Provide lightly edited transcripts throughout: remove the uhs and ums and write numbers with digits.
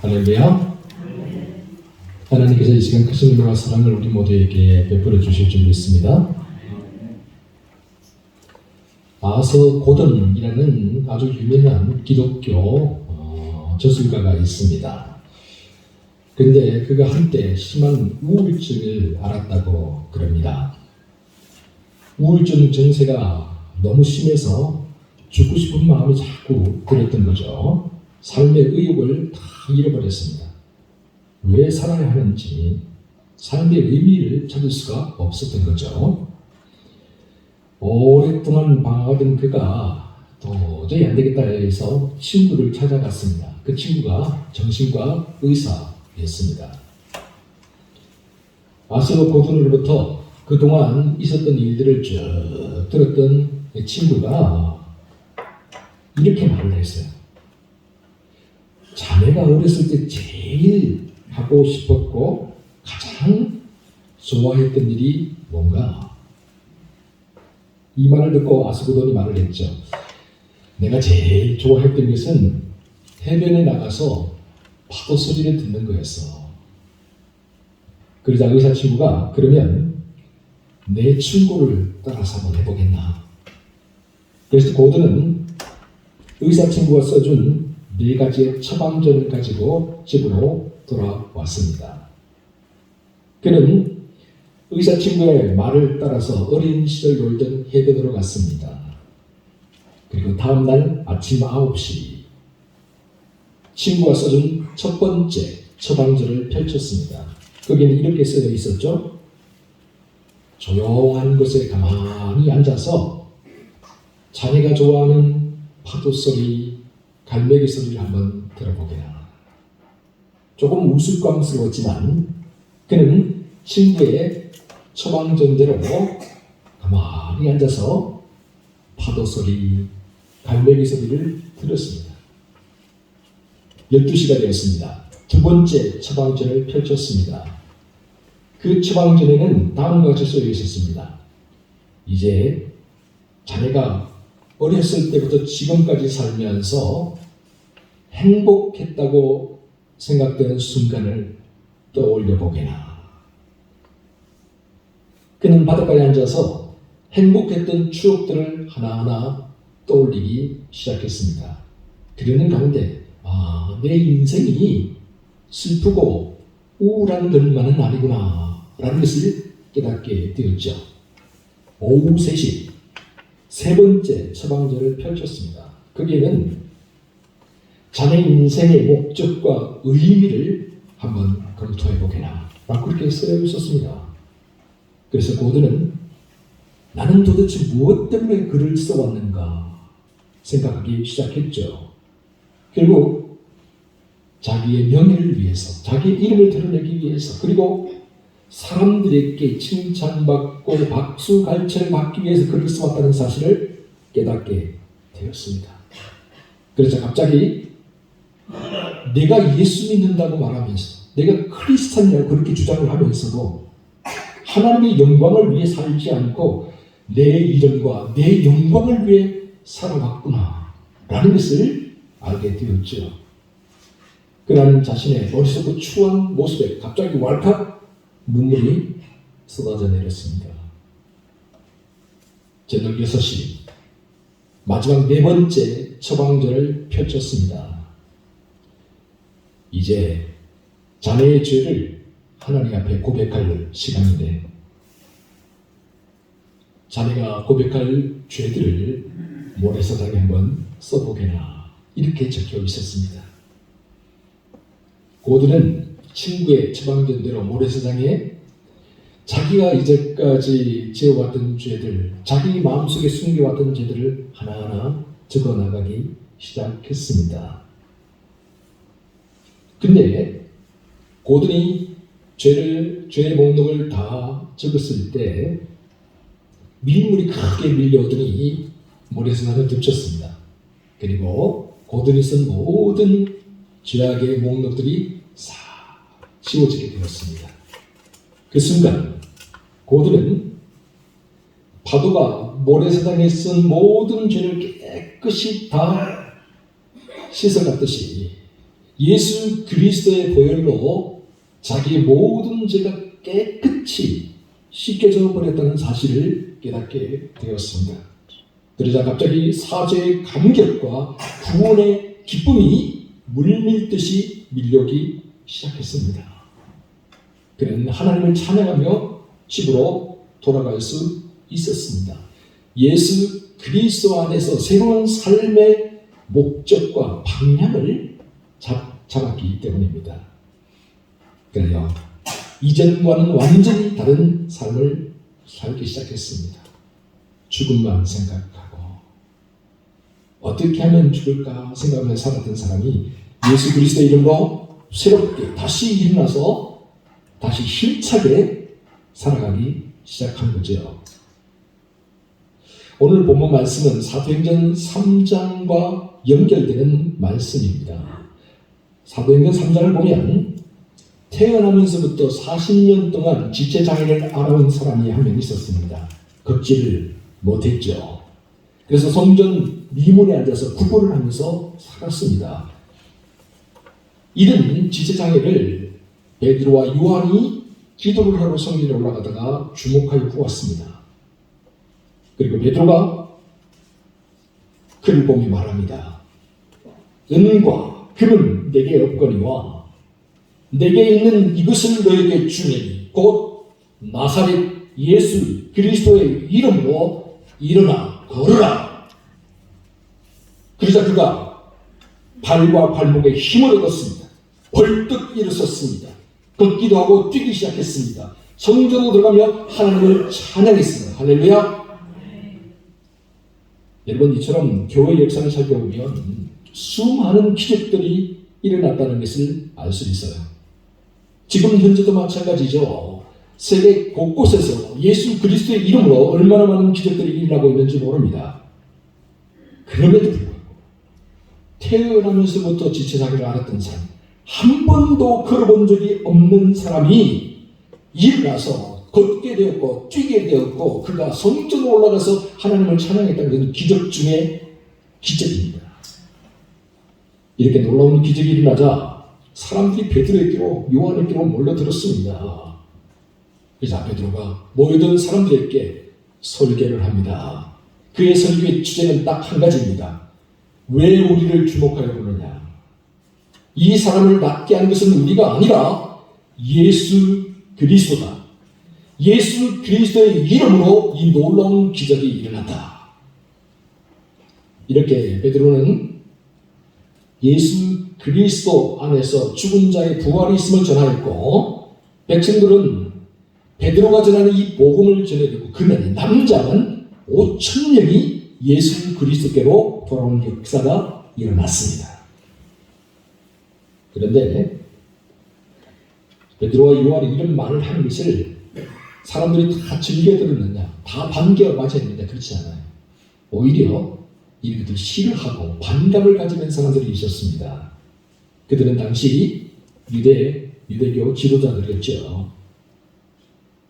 할렐루야. 하나님께서 이 시간 크신 은혜와 사랑을 우리 모두에게 베풀어 주실 줄 믿습니다. 아서 고든이라는 아주 유명한 기독교 저술가가 있습니다. 그런데 그가 한때 심한 우울증을 앓았다고 그럽니다. 우울증 증세가 너무 심해서 죽고 싶은 마음이 자꾸 들었던 거죠. 삶의 의욕을 다 잃어버렸습니다. 왜 살아야 하는지 삶의 의미를 찾을 수가 없었던 거죠. 오랫동안 방황하던 그가 도저히 안 되겠다 해서 친구를 찾아갔습니다. 그 친구가 정신과 의사였습니다. 아서 고든으로부터 그동안 있었던 일들을 쭉 들었던 친구가 이렇게 말을 했어요. 자네가 어렸을 때 제일 하고 싶었고 가장 좋아했던 일이 뭔가? 이 말을 듣고 아스고돈이 말을 했죠. 내가 제일 좋아했던 것은 해변에 나가서 파도 소리를 듣는 거였어. 그러자 의사 친구가 그러면 내 충고를 따라서 한번 해보겠나? 그래서 고든은 의사 친구가 써준 4가지의 처방전을 가지고 집으로 돌아왔습니다. 그는 의사 친구의 말을 따라서 어린 시절 놀던 해변으로 갔습니다. 그리고 다음날 아침 9시 친구가 써준 첫 번째 처방전을 펼쳤습니다. 거기는 이렇게 쓰여 있었죠. 조용한 곳에 가만히 앉아서 자네가 좋아하는 파도 소리, 갈매기 소리를 한번 들어보게나. 조금 우스꽝스러웠지만 그는 친구의 처방전대로 가만히 앉아서 파도 소리, 갈매기 소리를 들었습니다. 12시가 되었습니다. 두 번째 처방전을 펼쳤습니다. 그 처방전에는 다음과 같이 쓰여 있었습니다. 이제 자네가 어렸을 때부터 지금까지 살면서 행복했다고 생각되는 순간을 떠올려 보게나. 그는 바닷가에 앉아서 행복했던 추억들을 하나하나 떠올리기 시작했습니다. 그러는 가운데 내 인생이 슬프고 우울한 것만은 아니구나 라는 것을 깨닫게 되었죠. 오후 3시 세 번째 처방전을 펼쳤습니다. 거기에는 자네 인생의 목적과 의미를 한번 검토해 보게나 라고 그렇게 쓰여 있었습니다. 그래서 고든은 나는 도대체 무엇 때문에 글을 써왔는가 생각하기 시작했죠. 결국 자기의 명예를 위해서, 자기의 이름을 드러내기 위해서, 그리고 사람들에게 칭찬받고 박수갈채를 받기 위해서 글을 써왔다는 사실을 깨닫게 되었습니다. 그래서 갑자기 내가 예수 믿는다고 말하면서, 내가 크리스찬이라고 그렇게 주장을 하면서도 하나님의 영광을 위해 살지 않고 내 이름과 내 영광을 위해 살아왔구나 라는 것을 알게 되었죠. 그는 자신의 머릿속 추한 모습에 갑자기 왈칵 눈물이 쏟아져 내렸습니다. 저녁 6시 마지막 4번째 처방전을 펼쳤습니다. 이제 자네의 죄를 하나님 앞에 고백할 시간인데 자네가 고백할 죄들을 모래사장에 한번 써보게나 이렇게 적혀 있었습니다. 고든은 친구의 처방전대로 모래사장에 자기가 이제까지 지어왔던 죄들, 자기 마음속에 숨겨왔던 죄들을 하나하나 적어나가기 시작했습니다. 근데 고든이 죄의 목록을 다 적었을 때 민물이 크게 밀려오더니 모래사장을 덮쳤습니다. 그리고 고든이 쓴 모든 죄악의 목록들이 싹 지워지게 되었습니다. 그 순간 고든은 파도가 모래사장에 쓴 모든 죄를 깨끗이 다 씻어갔듯이 예수 그리스도의 보혈로 자기의 모든 죄가 깨끗이 씻겨져 버렸다는 사실을 깨닫게 되었습니다. 그러자 갑자기 사죄의 감격과 구원의 기쁨이 물밀듯이 밀려오기 시작했습니다. 그는 하나님을 찬양하며 집으로 돌아갈 수 있었습니다. 예수 그리스도 안에서 새로운 삶의 목적과 방향을 잡았기 때문입니다. 그래요. 이전과는 완전히 다른 삶을 살기 시작했습니다. 죽음만 생각하고 어떻게 하면 죽을까 생각하면서 살았던 사람이 예수 그리스도의 이름으로 새롭게 다시 일어나서 다시 힘차게 살아가기 시작한 거죠. 오늘 본문 말씀은 사도행전 3장과 연결되는 말씀입니다. 사도행전 3장을 보면 태어나면서부터 40년 동안 지체장애를 앓아온 사람이 한 명 있었습니다. 걷지를 못했죠. 그래서 성전 미문에 앉아서 구걸을 하면서 살았습니다. 이런 지체장애를 베드로와 요한이 기도를 하러 성전에 올라가다가 주목하여 보았습니다. 그리고 베드로가 그를 보며 말합니다. 은과 금은 내게 없거니와 내게 있는 이것을 너에게 주니 곧 나사렛 예수 그리스도의 이름으로 일어나 걸으라. 그러자 그가 발과 발목에 힘을 얻었습니다. 벌떡 일어섰습니다. 걷기도 하고 뛰기 시작했습니다. 성전으로 들어가며 하나님을 찬양했습니다. 할렐루야. 여러분, 이처럼 교회 역사를 살펴보면 수많은 기적들이 일어났다는 것을 알 수 있어요. 지금 현재도 마찬가지죠. 세계 곳곳에서 예수 그리스도의 이름으로 얼마나 많은 기적들이 일어나고 있는지 모릅니다. 그럼에도 불구하고 태어나면서부터 지체장애를 앓았던 사람, 한 번도 걸어본 적이 없는 사람이 일어나서 걷게 되었고 뛰게 되었고 그가 성전으로 올라가서 하나님을 찬양했다는 것은 기적 중에 기적입니다. 이렇게 놀라운 기적이 일어나자 사람들이 베드로에게로 요한에게로 몰려들었습니다. 그래서 베드로가 모여든 사람들에게 설교를 합니다. 그의 설교의 주제는 딱 한 가지입니다. 왜 우리를 주목하여 보느냐? 이 사람을 낫게 한 것은 우리가 아니라 예수 그리스도다. 예수 그리스도의 이름으로 이 놀라운 기적이 일어났다. 이렇게 베드로는 예수 그리스도 안에서 죽은 자의 부활이 있음을 전하였고 백성들은 베드로가 전하는 이 복음을 전해듣고 그날 남자는 5,000명이 예수 그리스도께로 돌아오는 역사가 일어났습니다. 그런데 베드로와 요한이 이런 말을 하는 것을 사람들이 다 즐겨 들었느냐, 다 반겨 맞았느냐, 그렇지 않아요. 오히려 이들도 싫어하고 반감을 가지는 사람들이 있었습니다. 그들은 당시 유대교 지도자들이었죠.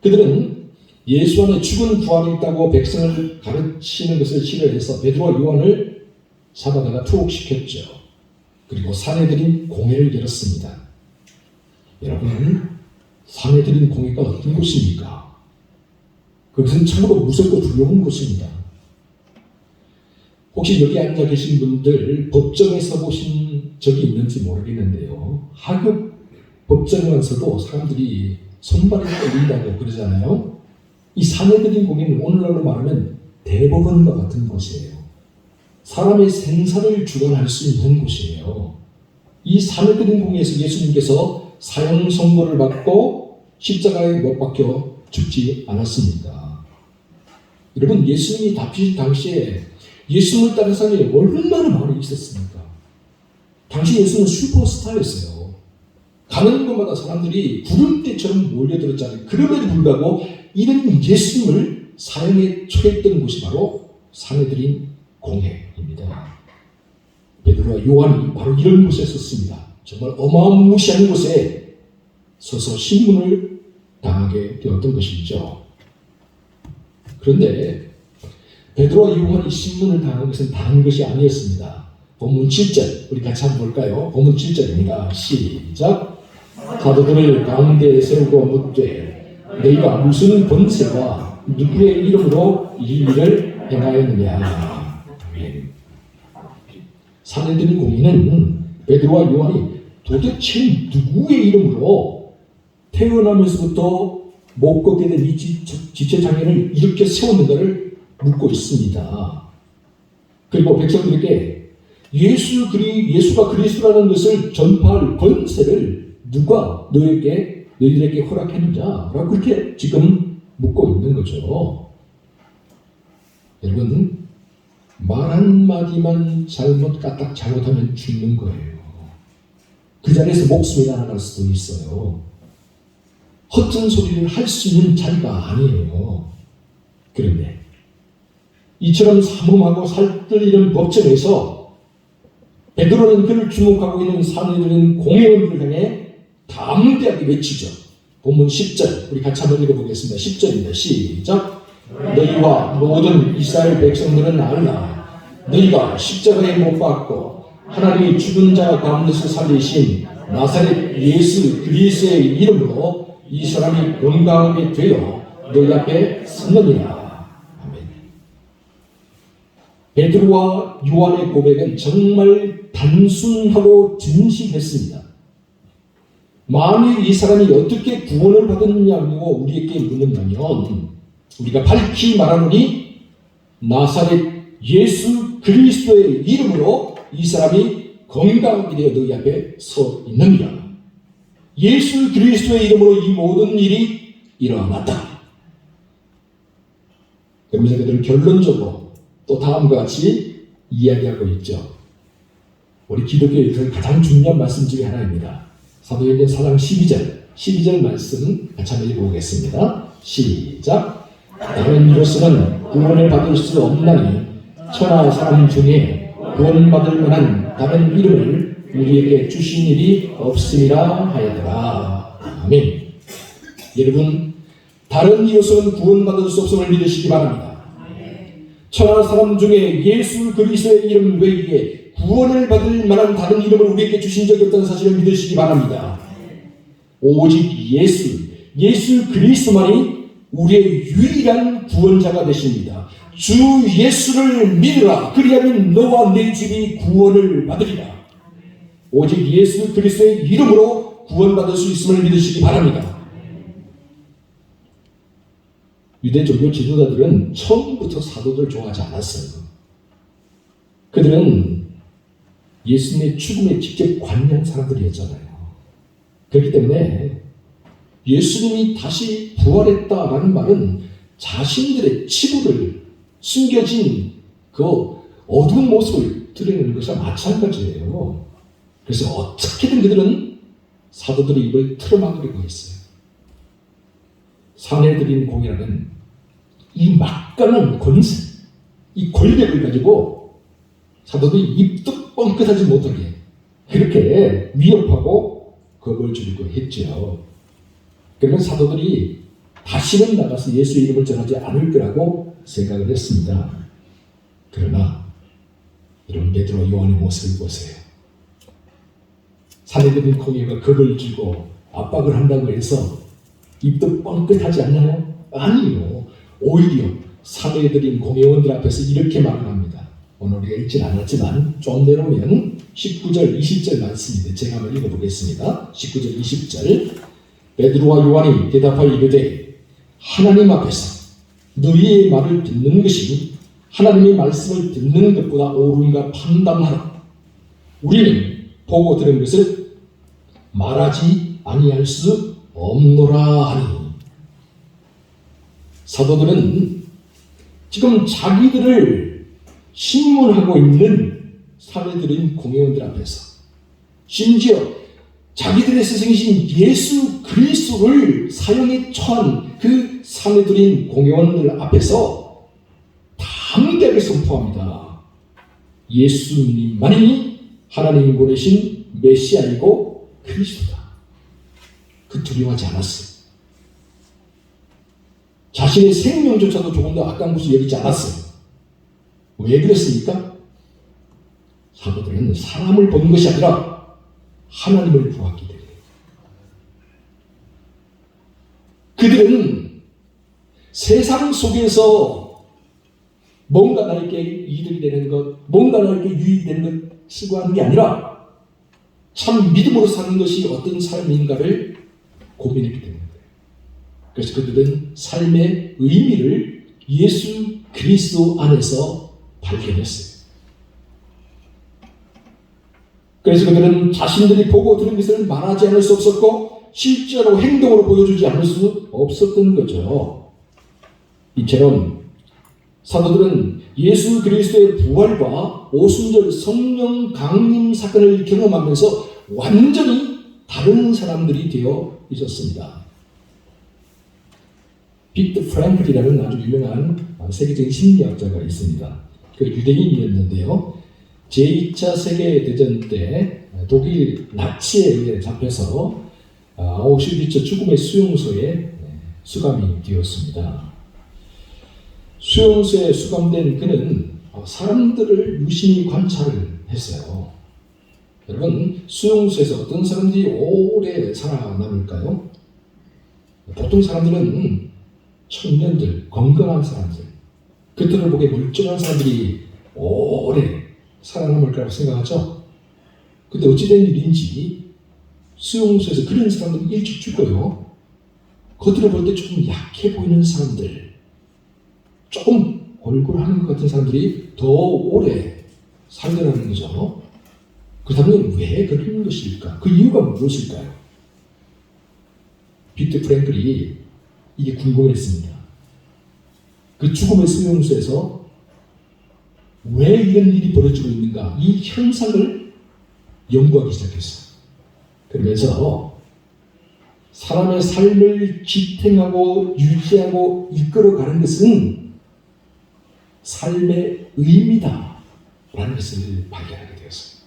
그들은 예수 안에 죽은 부활이 있다고 백성을 가르치는 것을 싫어해서 베드로와 요한을 잡아다가 투옥시켰죠. 그리고 사내들인 공회를 열었습니다. 여러분, 사내들인 공회가 어떤 곳입니까? 그것은 참으로 무섭고 두려운 곳입니다. 혹시 여기 앉아 계신 분들 법정에서 보신 적이 있는지 모르겠는데요. 하급 법정에서도 사람들이 손발이 떨린다고 그러잖아요. 이 사내들인 공회는 오늘날로 말하면 대법원과 같은 곳이에요. 사람의 생사를 주관할 수 있는 곳이에요. 이 사내들인 공회에서 예수님께서 사형 선고를 받고 십자가에 못 박혀 죽지 않았습니까? 여러분, 예수님이 다피신 당시에 예수님을 따른 사람이 얼마나 많이 있었습니까? 당시 예수는 슈퍼스타였어요. 가는 곳마다 사람들이 구름대처럼 몰려들었잖아요. 그럼에도 불구하고 이런 예수님을 사형에 처했던 곳이 바로 사내들인 공회입니다. 베드로와 요한이 바로 이런 곳에 섰습니다. 정말 어마무시한 곳에 서서 신문을 당하게 되었던 것이죠. 그런데 베드로와 요한이 신문을 당한 것은 다른 것이 아니었습니다. 본문 7절 우리 같이 한번 볼까요? 본문 7절입니다. 시작. 사도들을 가운데 세우고 묻되 너희가 무슨 권세와 누구의 이름으로 이 일을 행하였느냐. 아멘. 사내들인 고민은 베드로와 요한이 도대체 누구의 이름으로 태어나면서부터 못 걷게 된 이 지체장애를 일으켜 세웠는가를 묻고 있습니다. 그리고 백성들에게 예수가 그리스도라는 것을 전파할 권세를 누가 너희들에게 허락했느냐라고 그렇게 지금 묻고 있는 거죠. 여러분, 말 한마디만 까딱 잘못하면 죽는 거예요. 그 자리에서 목숨이 날아갈 수도 있어요. 허튼 소리를 할 수 있는 자리가 아니에요. 그런데 이처럼 삼엄하고 살뜰이는 법정에서 베드로는 그를 주목하고 있는 사내들인 공회원들을 향해 담대하게 외치죠. 본문 10절 우리 같이 한번 읽어보겠습니다. 10절입니다. 시작. 너희와 모든 이스라엘 백성들은 알라. 너희가 십자가에 못 박고 하나님이 죽은 자 가운데서 살리신 나사렛 예수 그리스도의 이름으로 이 사람이 건강하게 되어 너희 앞에 섰느니라. 아멘. 베드로와 요한의 고백은 정말 단순하고 진실했습니다. 만일 이 사람이 어떻게 구원을 받았느냐고 우리에게 묻는다면 우리가 밝히 말하노니 나사렛 예수 그리스도의 이름으로 이 사람이 건강하게 되어 너희 앞에 서 있느니라. 예수 그리스도의 이름으로 이 모든 일이 일어났다. 그러면서 그들은 결론적으로 또 다음과 같이 이야기하고 있죠. 우리 기독교에서 가장 중요한 말씀 중에 하나입니다. 사도행전 4장 12절 말씀 같이 한번 읽어보겠습니다. 시작. 다른 이로서는 구원을 받을 수 없나니 천하 사람 중에 구원받을 만한 다른 이름을 우리에게 주신 일이 없음이라 하였더라. 아멘. 여러분, 다른 이로서는 구원받을 수 없음을 믿으시기 바랍니다. 천하 사람 중에 예수 그리스도의 이름 외에 구원을 받을 만한 다른 이름을 우리에게 주신 적이 없다는 사실을 믿으시기 바랍니다. 오직 예수 그리스도만이 우리의 유일한 구원자가 되십니다. 주 예수를 믿으라. 그리하면 너와 내 집이 구원을 받으리라. 오직 예수 그리스도의 이름으로 구원받을 수 있음을 믿으시기 바랍니다. 유대 종교 지도자들은 처음부터 사도들을 좋아하지 않았어요. 그들은 예수님의 죽음에 직접 관여한 사람들이었잖아요. 그렇기 때문에 예수님이 다시 부활했다라는 말은 자신들의 치부를 숨겨진 그 어두운 모습을 드러내는 것과 마찬가지예요. 그래서 어떻게든 그들은 사도들의 입을 틀어막으려고 했어요. 사내들인 공이라는 이 막강한 권세, 이 권력을 가지고 사도들이 입도 뻥끗하지 못하게 그렇게 위협하고 겁을 주려고 했죠. 그러면 사도들이 다시는 나가서 예수의 이름을 전하지 않을 거라고 생각을 했습니다. 그러나 여러분, 베드로와 요한의 모습을 보세요. 사내들인 공예가 겁을 주고 압박을 한다고 해서 입도 뻥끗하지 않나요? 아니요. 오히려 사내들인 공예원들 앞에서 이렇게 말을 합니다. 오늘 우리가 읽진 않았지만 좀 내려오면 19절 20절 말씀인데 제가 한번 읽어보겠습니다. 19절 20절 베드로와 요한이 대답하여 이르되 하나님 앞에서 너희의 말을 듣는 것이 하나님의 말씀을 듣는 것보다 옳은가 판단하라. 우리는 보고 들은 것을 말하지 아니할 수 없노라 하니. 사도들은 지금 자기들을 신문하고 있는 사내들인 공회원들 앞에서 심지어 자기들의 스승이신 예수 그리스도를 사형에 처한 그 사내들인 공회원들 앞에서 담대하게 선포합니다. 예수님만이 하나님이 보내신 메시아이고 그리스도다. 그 두려워하지 않았어요. 자신의 생명조차도 조금 더 악한 것을 여기지 않았어요. 왜 그랬습니까? 사도들은 사람을 본 것이 아니라 하나님을 보았기 때문에 그들은 세상 속에서 뭔가 나에게 이득이 되는 것, 뭔가 나에게 유익이 되는 것 추구하는 게 아니라 참 믿음으로 사는 것이 어떤 삶인가를 고민했기 때문에 그래서 그들은 삶의 의미를 예수 그리스도 안에서 발견했어요. 그래서 그들은 자신들이 보고 들은 것을 말하지 않을 수 없었고 실제로 행동으로 보여주지 않을 수 없었던 거죠. 이처럼 사도들은 예수 그리스도의 부활과 오순절 성령 강림 사건을 경험하면서 완전히 다른 사람들이 되어 있었습니다. 빅터 프랭클이라는 아주 유명한 세계적인 심리학자가 있습니다. 그 유대인이었는데요. 제2차 세계대전 때 독일 나치에 의해 잡혀서 아우슈비츠 죽음의 수용소에 수감이 되었습니다. 수용소에 수감된 그는 사람들을 유심히 관찰을 했어요. 여러분, 수용소에서 어떤 사람들이 오래 살아남을까요? 보통 사람들은 청년들, 건강한 사람들, 그들을 보기에 멀쩡한 사람들이 오래 살아남을 거라고 생각하죠. 근데 어찌된 일인지 수용소에서 그런 사람들은 일찍 죽어요. 겉으로 볼 때 조금 약해 보이는 사람들, 조금 골골하는 것 같은 사람들이 더 오래 살더라는 거죠. 그렇다면 왜 그런 것일까? 그 이유가 무엇일까요? 빅터 프랭클이 이게 궁금했습니다. 그 죽음의 수용소에서 왜 이런 일이 벌어지고 있는가? 이 현상을 연구하기 시작했어요. 그러면서 사람의 삶을 지탱하고 유지하고 이끌어가는 것은 삶의 의미다 라는 것을 발견하게 되었어요.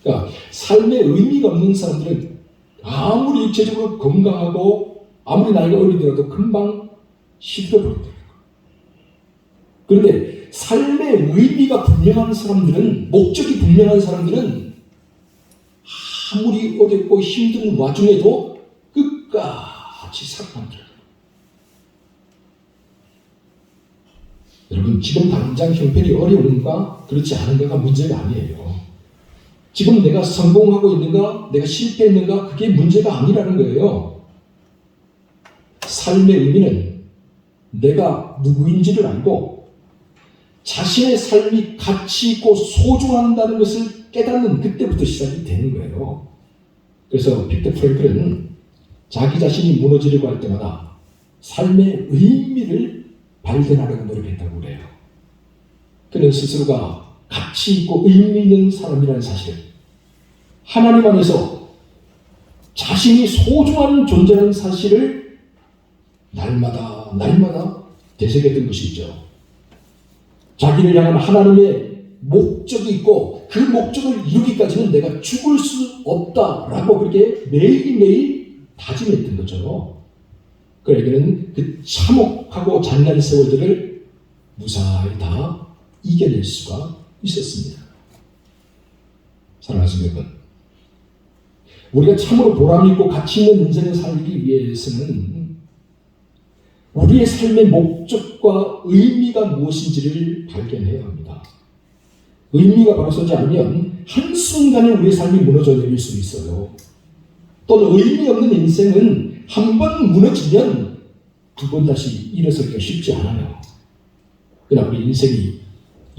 그러니까 삶의 의미가 없는 사람들은 아무리 육체적으로 건강하고 아무리 나이가 어리더라도 금방 시들어버린다. 그런데 삶의 의미가 분명한 사람들은, 목적이 분명한 사람들은 아무리 어렵고 힘든 와중에도 끝까지 살아남더라고요. 여러분, 지금 당장 형편이 어려운가 그렇지 않은가가 문제가 아니에요. 지금 내가 성공하고 있는가, 내가 실패했는가, 그게 문제가 아니라는 거예요. 삶의 의미는 내가 누구인지를 알고 자신의 삶이 가치 있고 소중하다는 것을 깨닫는 그때부터 시작이 되는 거예요. 그래서 빅터 프랭클은 자기 자신이 무너지려고 할 때마다 삶의 의미를 발견하려고 노력했다고 그래요. 그는 스스로가 가치 있고 의미 있는 사람이라는 사실을, 하나님 안에서 자신이 소중한 존재라는 사실을 날마다 되새겼던 것이죠. 자기를 향한 하나님의 목적이 있고 그 목적을 이루기까지는 내가 죽을 수 없다라고 그렇게 매일매일 다짐했던 거죠. 그에게는 그 참혹하고 잔인한 세월들을 무사히 다 이겨낼 수가 있었습니다. 사랑하는 여러분, 우리가 참으로 보람있고 가치 있는 인생을 살기 위해서는 우리의 삶의 목적과 의미가 무엇인지를 발견해야 합니다. 의미가 바로 서지 않으면 한순간에 우리의 삶이 무너져 내릴 수 있어요. 또는 의미 없는 인생은 한 번 무너지면 두 번 다시 일어서기가 쉽지 않아요. 그러나 우리 인생이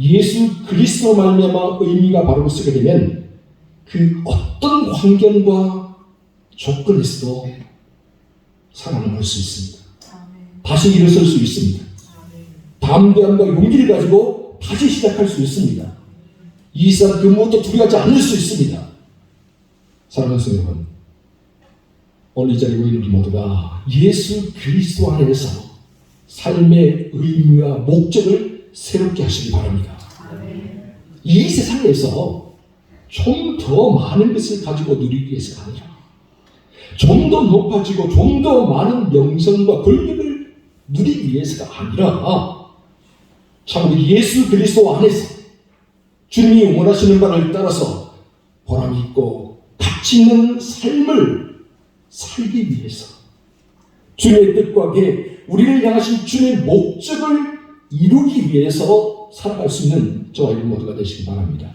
예수 그리스도로 말미암아 의미가 바로 서게 되면 그 어떤 환경과 조건에서도 살아남을 수 있습니다. 다시 일어설 수 있습니다. 담대함과 용기를 가지고 다시 시작할 수 있습니다. 이 세상 그 무엇도 두려워하지 않을 수 있습니다. 사랑하는 여러분, 오늘 이 자리에 모인 우리 모두가 예수 그리스도 안에서 삶의 의미와 목적을 새롭게 하시기 바랍니다. 이 세상에서 좀 더 많은 것을 가지고 누리기 위해서가 아니라 좀 더 높아지고 좀 더 많은 명성과 권력을 누리기 위해서가 아니라 참 우리 예수 그리스도 안에서 주님이 원하시는 바를 따라서 보람 있고 가치 있는 삶을 살기 위해서 주님의 뜻과 계획, 우리를 향하신 주님의 목적을 이루기 위해서 살아갈 수 있는 저와 여러분 모두가 되시기 바랍니다.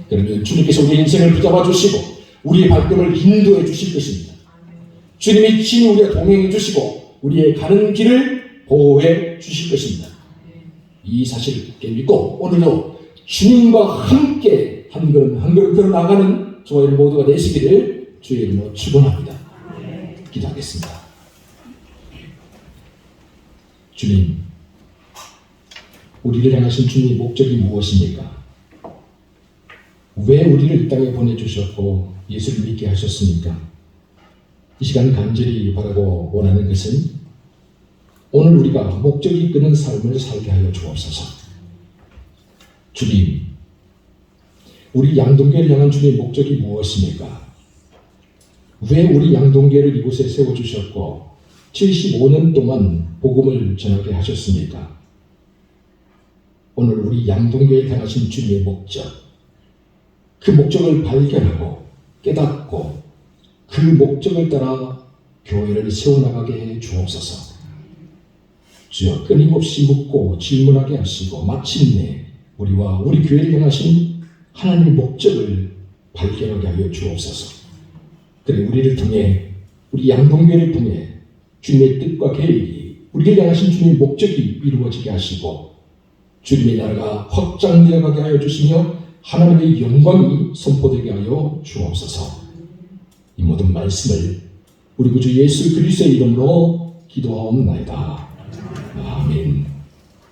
그러면 주님께서 우리의 인생을 붙잡아 주시고 우리의 발걸음을 인도해 주실 것입니다. 주님이 친히 우리와 동행해 주시고 우리의 가는 길을 보호해 주실 것입니다. 이 사실을 굳게 믿고 오늘도 주님과 함께 한 걸음 한 걸음 걸어 나가는 저와 여러분 모두가 되시기를 주의 이름으로 축원합니다. 기도하겠습니다. 주님, 우리를 향하신 주님의 목적이 무엇입니까? 왜 우리를 이 땅에 보내주셨고 예수를 믿게 하셨습니까? 이 시간 간절히 바라고 원하는 것은 오늘 우리가 목적이 이끄는 삶을 살게 하여 주옵소서. 주님, 우리 양동교를 향한 주님의 목적이 무엇입니까? 왜 우리 양동교를 이곳에 세워주셨고 75년 동안 복음을 전하게 하셨습니까? 오늘 우리 양동교에 향하신 주님의 목적, 그 목적을 발견하고 깨닫고 그 목적을 따라 교회를 세워나가게 해 주옵소서. 주여, 끊임없이 묻고 질문하게 하시고 마침내 우리와 우리 교회를 향하신 하나님의 목적을 발견하게 하여 주옵소서. 그래 우리를 통해 우리 양동교회를 통해 주님의 뜻과 계획이 우리를 향하신 주님의 목적이 이루어지게 하시고 주님의 나라가 확장되어 가게 하여 주시며 하나님의 영광이 선포되게 하여 주옵소서. 이 모든 말씀을 우리 구주 예수 그리스도의 이름으로 기도하옵나이다. 아멘.